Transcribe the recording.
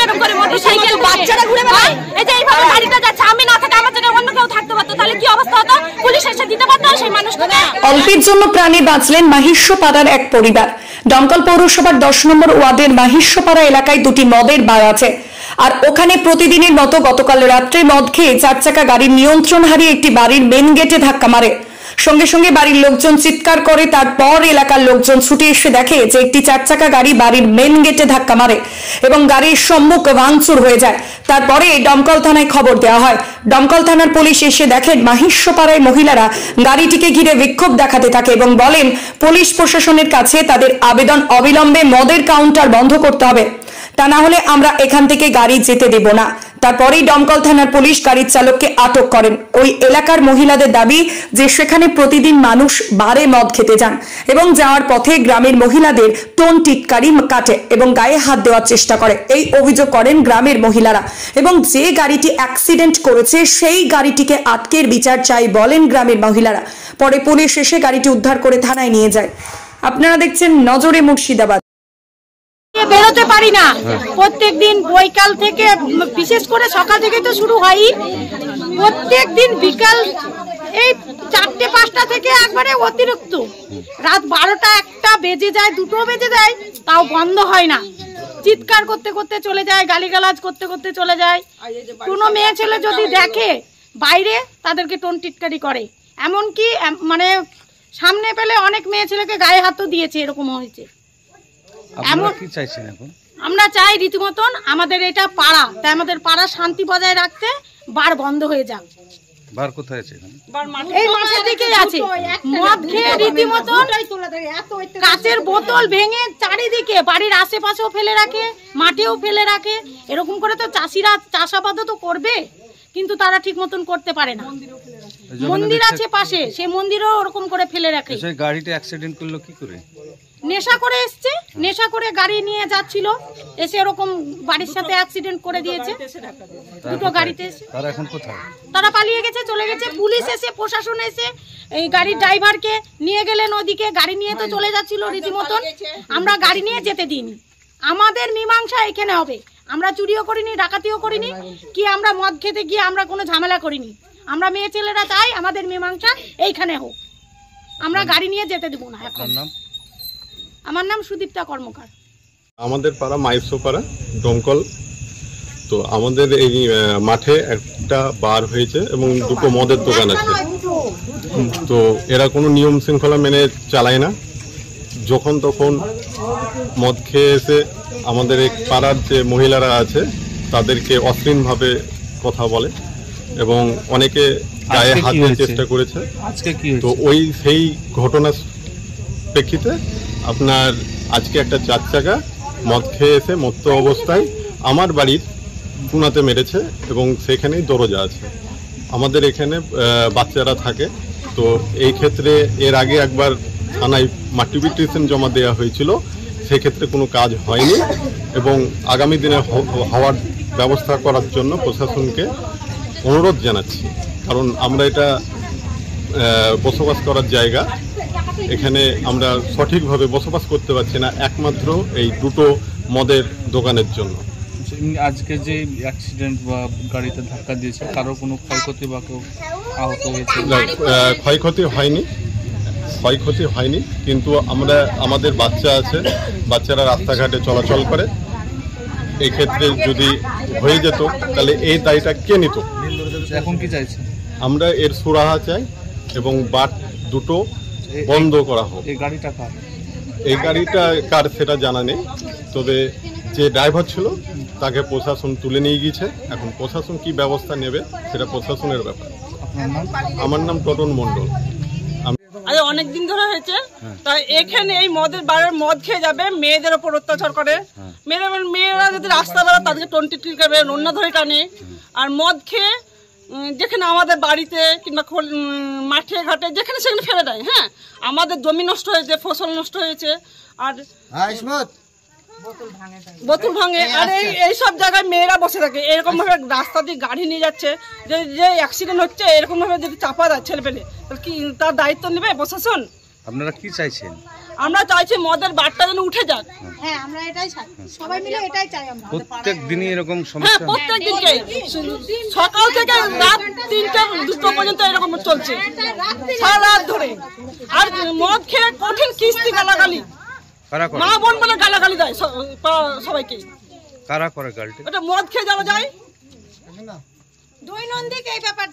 এরকম করে মোটরসাইকেল বাচ্চারা ঘুরে বেড়ায়, এই যে এইভাবে গাড়িটা যাচ্ছে, আমি না থাকা আমার জন্য অন্য কেউ থাকতে পারতো, তাহলে কি অবস্থা হতো? পুলিশ এসে দিতে পারতো সেই মানুষটাকে। অল্পের জন্য প্রাণে বাঁচলেন মাহিষ্যপাড়ার এক পরিবার। দমকল পৌরসভার 10 নম্বর ওয়ার্ডের মাহিষ্যপাড়া এলাকায় দুটি মদের বার আছে, আর ওখানে প্রতিদিনের মতো গতকাল রাত্রে মদ খেয়ে 4 চাকা গাড়ির নিয়ন্ত্রণ হারিয়ে একটি বাড়ির মেন গেটে ধাক্কা মারে। সঙ্গে সঙ্গে বাড়ির লোকজন চিৎকার করে, তারপর এলাকার লোকজন ছুটে এসে দেখে যে একটি 4 চাকা গাড়ি বাড়ির মেন গেটে ধাক্কা মারে এবং গাড়ির সম্মুখ ভাঙচুর হয়ে যায়। তারপরে দমকল থানায় খবর দেওয়া হয়। দমকল থানার পুলিশ এসে দেখেন মাহিষ্যপাড়ায় মহিলারা গাড়িটিকে ঘিরে বিক্ষোভ দেখাতে থাকে এবং বলেন পুলিশ প্রশাসনের কাছে তাদের আবেদন অবিলম্বে মদের কাউন্টার বন্ধ করতে হবে, তা না হলে আমরা এখান থেকে গাড়ি যেতে দেব না। তারপরেই দমকল থানার পুলিশ গাড়ির চালককে আটক করেন। ওই এলাকার মহিলাদের দাবি যে সেখানে প্রতিদিন মানুষ বারে মদ খেতে যান এবং যাওয়ার পথে গ্রামের মহিলাদের টোন টিটকারি কাটে এবং গায়ে হাত দেওয়ার চেষ্টা করে। এই অভিযোগ করেন গ্রামের মহিলারা এবং যে গাড়িটি অ্যাক্সিডেন্ট করেছে সেই গাড়িটিকে আটকের বিচার চাই বলেন গ্রামের মহিলারা। পরে পুলিশ এসে গাড়িটি উদ্ধার করে থানায় নিয়ে যায়। আপনারা দেখছেন নজরে মুর্শিদাবাদ। বেরোতে পারি না, প্রত্যেক দিন বৈকাল থেকে, বিশেষ করে সকাল থেকে তো শুরু হয়, প্রত্যেক দিন বিকাল এই 4-5টা থেকে একবারে অতিরিক্ত রাত 12টা 1টা বেজে যায়, 2টো বেজে যায়, তাও বন্ধ হয় না। চিৎকার করতে করতে চলে যায়, গালিগালাজ করতে করতে চলে যায়। কোনো মেয়ে ছেলে যদি দেখে বাইরে তাদেরকে টোন টিটকারি করে, এমনকি মানে সামনে পেলে অনেক মেয়ে ছেলেকে গায়ে হাতও দিয়েছে, এরকম হয়েছে। আমরা চাই রীতিমতন আমাদের এটা পাড়া, তাই আমাদের পাড়া শান্তি বজায় রাখতে বার বন্ধ হয়ে যাক। বার কোথায় আছে? এই মাঠের দিকেই আছে। মদ খেয়ে রীতিমতন কাঁচের বোতল ভেঙে চারিদিকে বাড়ির আশেপাশেও ফেলে রাখে, মাঠেও ফেলে রাখে। এরকম করে তো চাষিরা চাষাবাদও তো করবে, কিন্তু তারা ঠিক মতন করতে পারে না। মন্দির আছে পাশে, সেই মন্দিরও ওরকম করে ফেলে রাখে। গাড়িটা অ্যাক্সিডেন্ট করলো কি করে? নেশা করে এসছে, নেশা করে গাড়ি নিয়ে যাচ্ছিল, এসে এরকম বাড়ির সাথে অ্যাক্সিডেন্ট করে দিয়েছে দুটো গাড়িতে। তারা এখন কোথায়? তারা পালিয়ে গেছে, চলে গেছে। পুলিশ এসে, প্রশাসন এসে এই গাড়ির ড্রাইভারকে নিয়ে গেলেন ওদিকে, গাড়ি নিয়ে তো চলে যাচ্ছিল রীতিমতন। আমরা গাড়ি নিয়ে যেতে দিইনি। আমাদের মীমাংসা এখানে হবে। আমরা চুরিও করিনি, ডাকাতিও করিনি, কি আমরা মদ খেতে গিয়ে আমরা কোনো ঝামেলা করিনি। আমরা মেয়ে ছেলেরা চাই আমাদের মীমাংসা এইখানে হোক, আমরা গাড়ি নিয়ে যেতে দেবো না। এখন আমার নাম সুদীপ্তা কর্মকার। আমাদের পাড়া মাহিষ্যপাড়া দমকল, তো আমাদের এই মাঠে একটা বার হয়েছে এবং দুটো মদের দোকান আছে। তো এরা কোনো নিয়ম শৃঙ্খলা মেনে চালায় না। যখন তখন মদ খেয়ে এসে আমাদের এই পাড়ার যে মহিলারা আছে তাদেরকে অশ্লীলভাবে কথা বলে এবং অনেকে গায়ে হাত দেওয়ার চেষ্টা করেছে। তো সেই ঘটনার প্রেক্ষিতে আপনার আজকে একটা 4 চাকা মদ খেয়ে এসে মত্ত অবস্থায় আমার বাড়ির টুনাতে মেরেছে এবং সেখানেই দরজা আছে। আমাদের এখানে বাচ্চারা থাকে, তো এই ক্ষেত্রে এর আগে একবার থানায় মাটি পিটিশন জমা দেওয়া হয়েছিল, সেক্ষেত্রে কোনো কাজ হয়নি এবং আগামী দিনে হওয়ার ব্যবস্থা করার জন্য প্রশাসনকে অনুরোধ জানাচ্ছি। কারণ আমরা এটা বসবাস করার জায়গা, এখানে আমরা সঠিকভাবে বসবাস করতে পারছি না একমাত্র এই দুটো মদের দোকানের জন্য। আজকে যে অ্যাক্সিডেন্ট বা গাড়িতে ধাক্কা দিয়েছে, কারো কোনো ক্ষয়ক্ষতি বা কেউ আহত হয়েছে? ক্ষয়ক্ষতি হয়নি, কিন্তু আমাদের বাচ্চা আছে, বাচ্চারা রাস্তাঘাটে চলাচল করে। এই ক্ষেত্রে যদি হয়ে যেত তাহলে এই দায়টা কে নিত? এখন কি চাইছে? আমরা এর সুরাহা চাই এবং বাট দুটো বন্ধ করা হোক। এই গাড়িটা কার সেটা জানা নেই, তবে যে ড্রাইভার ছিল তাকে প্রশাসন তুলে নিয়ে গিয়েছে। এখন প্রশাসন কি ব্যবস্থা নেবে সেটা প্রশাসনের ব্যাপার। আমার নাম টটন মণ্ডল। অনেকদিন ধরে হয়েছে, তাই এখানে এই মদের বারের মদ খেয়ে যাবে, মেয়েদের ওপর অত্যাচার করে। মেয়েরা যদি রাস্তা বেরোয় তাদেরকে টোনটিটি করবে, নন্না ধরে টানে। আর মদ খেয়ে যেখানে আমাদের বাড়িতে কিংবা মাঠে ঘাটে যেখানে সেখানে ফেলে দেয়। হ্যাঁ, আমাদের জমি নষ্ট হয়েছে, ফসল নষ্ট হয়েছে, আর বোতল ভাঙে। আর এই সব জায়গায় মেয়েরা বসে থাকে, এরকম ভাবে রাস্তা দিয়ে গাড়ি নিয়ে যাচ্ছে, যে অ্যাক্সিডেন্ট হচ্ছে এরকম ভাবে যদি চাপা দেয় ছেলেপেলে, তাহলে কি তার দায়িত্ব নেবে প্রশাসন? আপনারা কি চাইছেন? আমরা চাইছি মদের বারটা যেন উঠে যাক। হ্যাঁ, আমরা এটাই চাই, সবাই মিলে এটাই চাই আমরা। প্রত্যেক দিনই এরকম হ্যাঁ, সমস্যা? প্রত্যেক দিনকে সকাল থেকে রাত 3টা 2টো পর্যন্ত এরকম চলছে, সারা রাত ধরে। আর মদ খেয়ে কঠিন কিস্তি গালাগালি, কারা করে? মা বোন বলে গালাগালি দেয় সবাইকে। কারা করে গালটি? এটা মদ খেয়ে যাওয়া যায় দৈনন্দিন এই ব্যাপার।